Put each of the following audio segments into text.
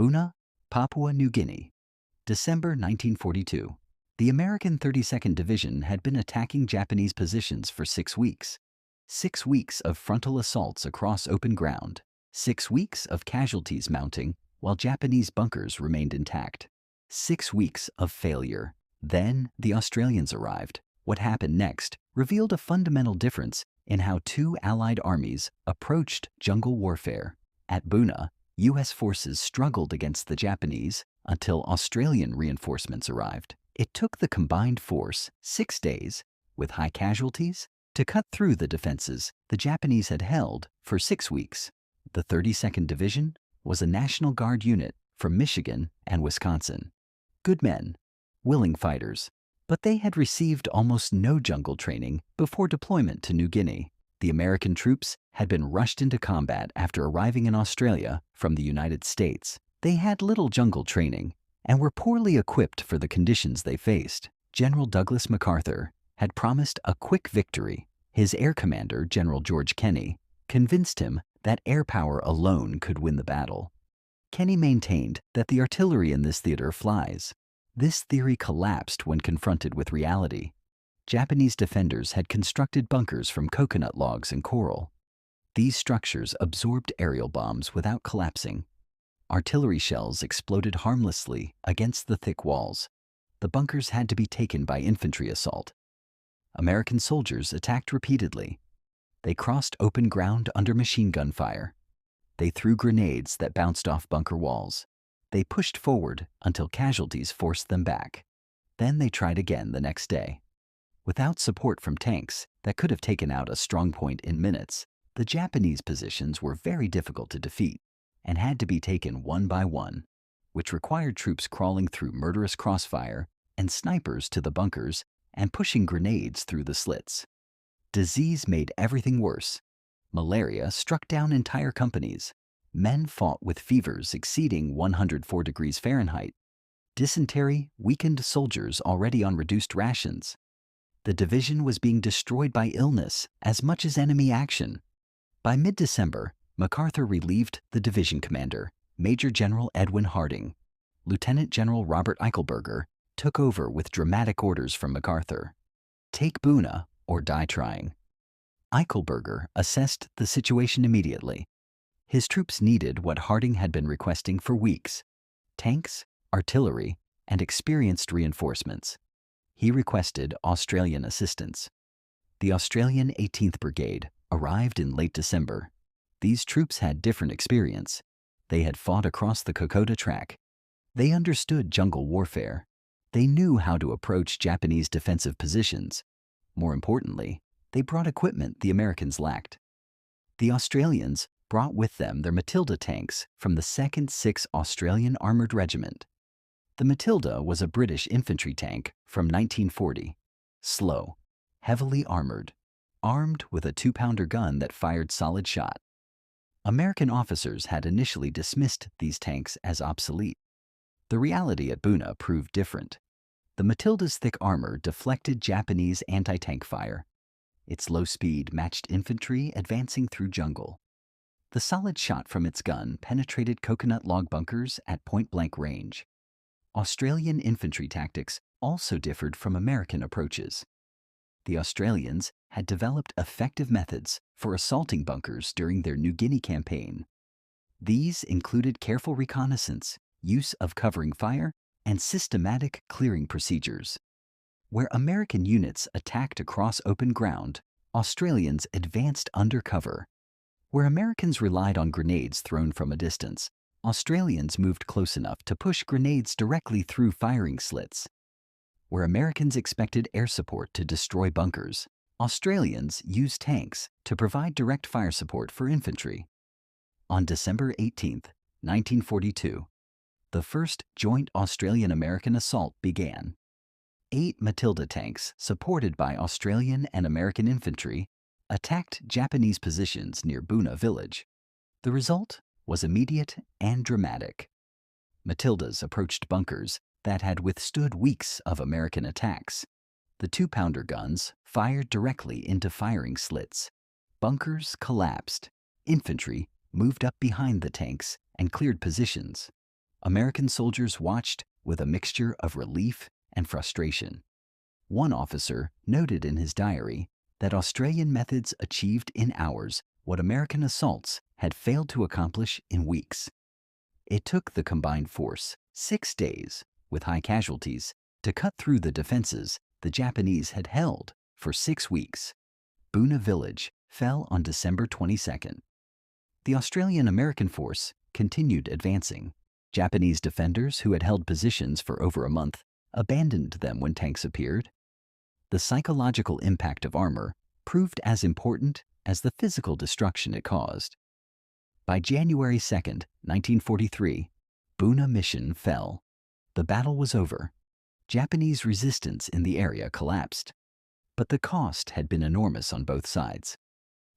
Buna, Papua New Guinea. December 1942. The American 32nd Division had been attacking Japanese positions for 6 weeks. 6 weeks of frontal assaults across open ground. 6 weeks of casualties mounting while Japanese bunkers remained intact. 6 weeks of failure. Then the Australians arrived. What happened next revealed a fundamental difference in how two Allied armies approached jungle warfare. At Buna, U.S. forces struggled against the Japanese until Australian reinforcements arrived. It took the combined force 6 days, with high casualties, to cut through the defenses the Japanese had held for 6 weeks. The 32nd Division was a National Guard unit from Michigan and Wisconsin. Good men, willing fighters, but they had received almost no jungle training before deployment to New Guinea. The American troops had been rushed into combat after arriving in Australia from the United States. They had little jungle training and were poorly equipped for the conditions they faced. General Douglas MacArthur had promised a quick victory. His air commander, General George Kenney, convinced him that air power alone could win the battle. Kenney maintained that the artillery in this theater flies. This theory collapsed when confronted with reality. Japanese defenders had constructed bunkers from coconut logs and coral. These structures absorbed aerial bombs without collapsing. Artillery shells exploded harmlessly against the thick walls. The bunkers had to be taken by infantry assault. American soldiers attacked repeatedly. They crossed open ground under machine gun fire. They threw grenades that bounced off bunker walls. They pushed forward until casualties forced them back. Then they tried again the next day. Without support from tanks that could have taken out a strong point in minutes, the Japanese positions were very difficult to defeat and had to be taken one by one, which required troops crawling through murderous crossfire and snipers to the bunkers and pushing grenades through the slits. Disease made everything worse. Malaria struck down entire companies. Men fought with fevers exceeding 104 degrees Fahrenheit. Dysentery weakened soldiers already on reduced rations. The division was being destroyed by illness as much as enemy action. By mid-December, MacArthur relieved the division commander, Major General Edwin Harding. Lieutenant General Robert Eichelberger took over with dramatic orders from MacArthur. Take Buna or die trying. Eichelberger assessed the situation immediately. His troops needed what Harding had been requesting for weeks: tanks, artillery, and experienced reinforcements. He requested Australian assistance. The Australian 18th Brigade arrived in late December. These troops had different experience. They had fought across the Kokoda Track. They understood jungle warfare. They knew how to approach Japanese defensive positions. More importantly, they brought equipment the Americans lacked. The Australians brought with them their Matilda tanks from the 2nd 6th Australian Armoured Regiment. The Matilda was a British infantry tank from 1940. Slow, heavily armored, armed with a 2-pounder gun that fired solid shot. American officers had initially dismissed these tanks as obsolete. The reality at Buna proved different. The Matilda's thick armor deflected Japanese anti-tank fire. Its low speed matched infantry advancing through jungle. The solid shot from its gun penetrated coconut log bunkers at point-blank range. Australian infantry tactics also differed from American approaches. The Australians had developed effective methods for assaulting bunkers during their New Guinea campaign. These included careful reconnaissance, use of covering fire, and systematic clearing procedures. Where American units attacked across open ground, Australians advanced under cover. Where Americans relied on grenades thrown from a distance, Australians moved close enough to push grenades directly through firing slits. Where Americans expected air support to destroy bunkers, Australians used tanks to provide direct fire support for infantry. On December 18, 1942, the first joint Australian-American assault began. 8 Matilda tanks, supported by Australian and American infantry, attacked Japanese positions near Buna village. The result was immediate and dramatic. Matildas approached bunkers that had withstood weeks of American attacks. The 2-pounder guns fired directly into firing slits. Bunkers collapsed. Infantry moved up behind the tanks and cleared positions. American soldiers watched with a mixture of relief and frustration. One officer noted in his diary that Australian methods achieved in hours what American assaults had failed to accomplish in weeks. It took the combined force 6 days, with high casualties, to cut through the defenses the Japanese had held for 6 weeks. Buna village fell on December 22nd. The Australian-American force continued advancing. Japanese defenders who had held positions for over a month abandoned them when tanks appeared. The psychological impact of armor proved as important as the physical destruction it caused. By January 2nd, 1943, Buna Mission fell. The battle was over. Japanese resistance in the area collapsed. But the cost had been enormous on both sides.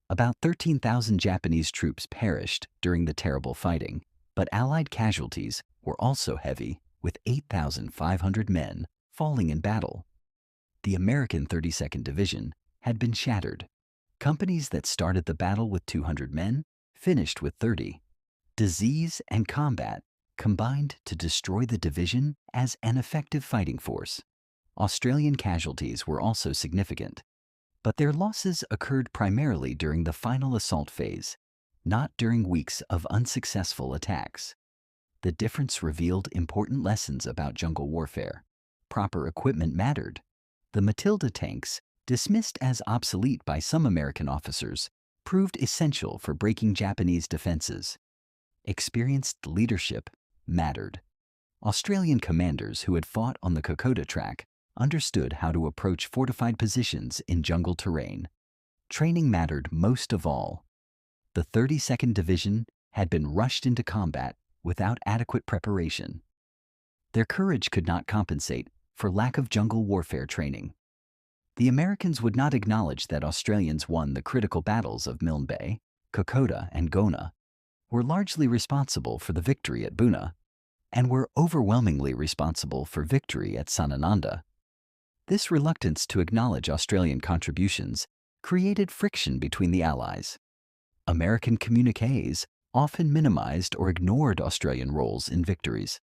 About 13,000 Japanese troops perished during the terrible fighting, but Allied casualties were also heavy, with 8,500 men falling in battle. The American 32nd Division had been shattered. Companies that started the battle with 200 men finished with 30. Disease and combat combined to destroy the division as an effective fighting force. Australian casualties were also significant, but their losses occurred primarily during the final assault phase, not during weeks of unsuccessful attacks. The difference revealed important lessons about jungle warfare. Proper equipment mattered. The Matilda tanks, dismissed as obsolete by some American officers, proved essential for breaking Japanese defenses. Experienced leadership mattered. Australian commanders who had fought on the Kokoda track understood how to approach fortified positions in jungle terrain. Training mattered most of all. The 32nd Division had been rushed into combat without adequate preparation. Their courage could not compensate for lack of jungle warfare training. The Americans would not acknowledge that Australians won the critical battles of Milne Bay, Kokoda, and Gona, were largely responsible for the victory at Buna, and were overwhelmingly responsible for victory at Sanananda. This reluctance to acknowledge Australian contributions created friction between the Allies. American communiques often minimized or ignored Australian roles in victories.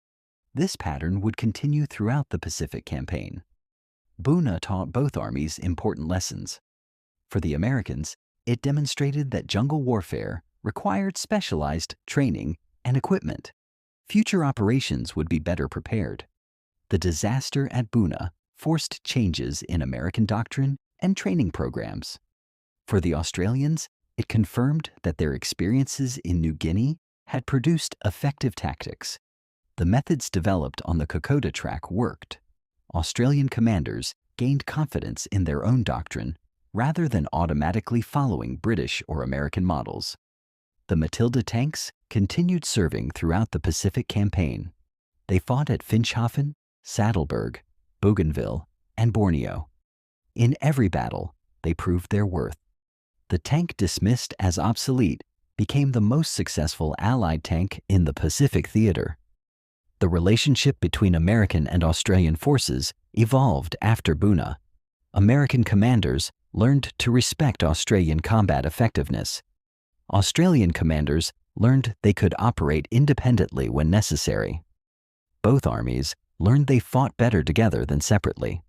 This pattern would continue throughout the Pacific Campaign. Buna taught both armies important lessons. For the Americans, it demonstrated that jungle warfare required specialized training and equipment. Future operations would be better prepared. The disaster at Buna forced changes in American doctrine and training programs. For the Australians, it confirmed that their experiences in New Guinea had produced effective tactics. The methods developed on the Kokoda track worked. Australian commanders gained confidence in their own doctrine rather than automatically following British or American models. The Matilda tanks continued serving throughout the Pacific Campaign. They fought at Finschhafen, Saddleburg, Bougainville, and Borneo. In every battle, they proved their worth. The tank dismissed as obsolete became the most successful Allied tank in the Pacific theater. The relationship between American and Australian forces evolved after Buna. American commanders learned to respect Australian combat effectiveness. Australian commanders learned they could operate independently when necessary. Both armies learned they fought better together than separately.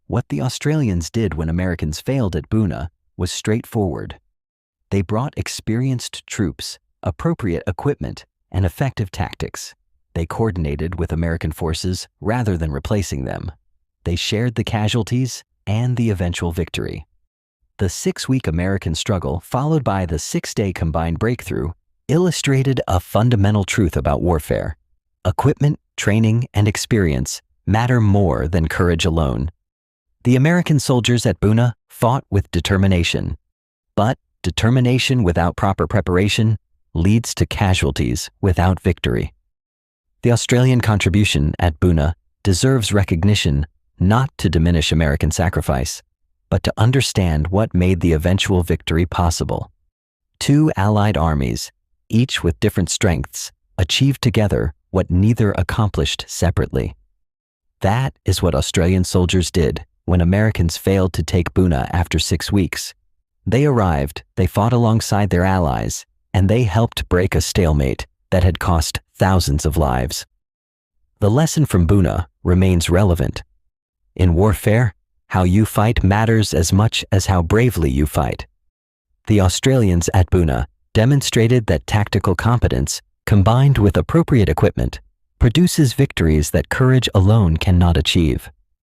What the Australians did when Americans failed at Buna was straightforward. They brought experienced troops, appropriate equipment, and effective tactics. They coordinated with American forces rather than replacing them. They shared the casualties and the eventual victory. The 6-week American struggle, followed by the 6-day combined breakthrough, illustrated a fundamental truth about warfare. Equipment, training, and experience matter more than courage alone. The American soldiers at Buna fought with determination. But determination without proper preparation leads to casualties without victory. The Australian contribution at Buna deserves recognition, not to diminish American sacrifice, but to understand what made the eventual victory possible. 2 Allied armies, each with different strengths, achieved together what neither accomplished separately. That is what Australian soldiers did when Americans failed to take Buna after 6 weeks. They arrived, they fought alongside their allies, and they helped break a stalemate that had cost thousands of lives. The lesson from Buna remains relevant. In warfare, how you fight matters as much as how bravely you fight. The Australians at Buna demonstrated that tactical competence, combined with appropriate equipment, produces victories that courage alone cannot achieve.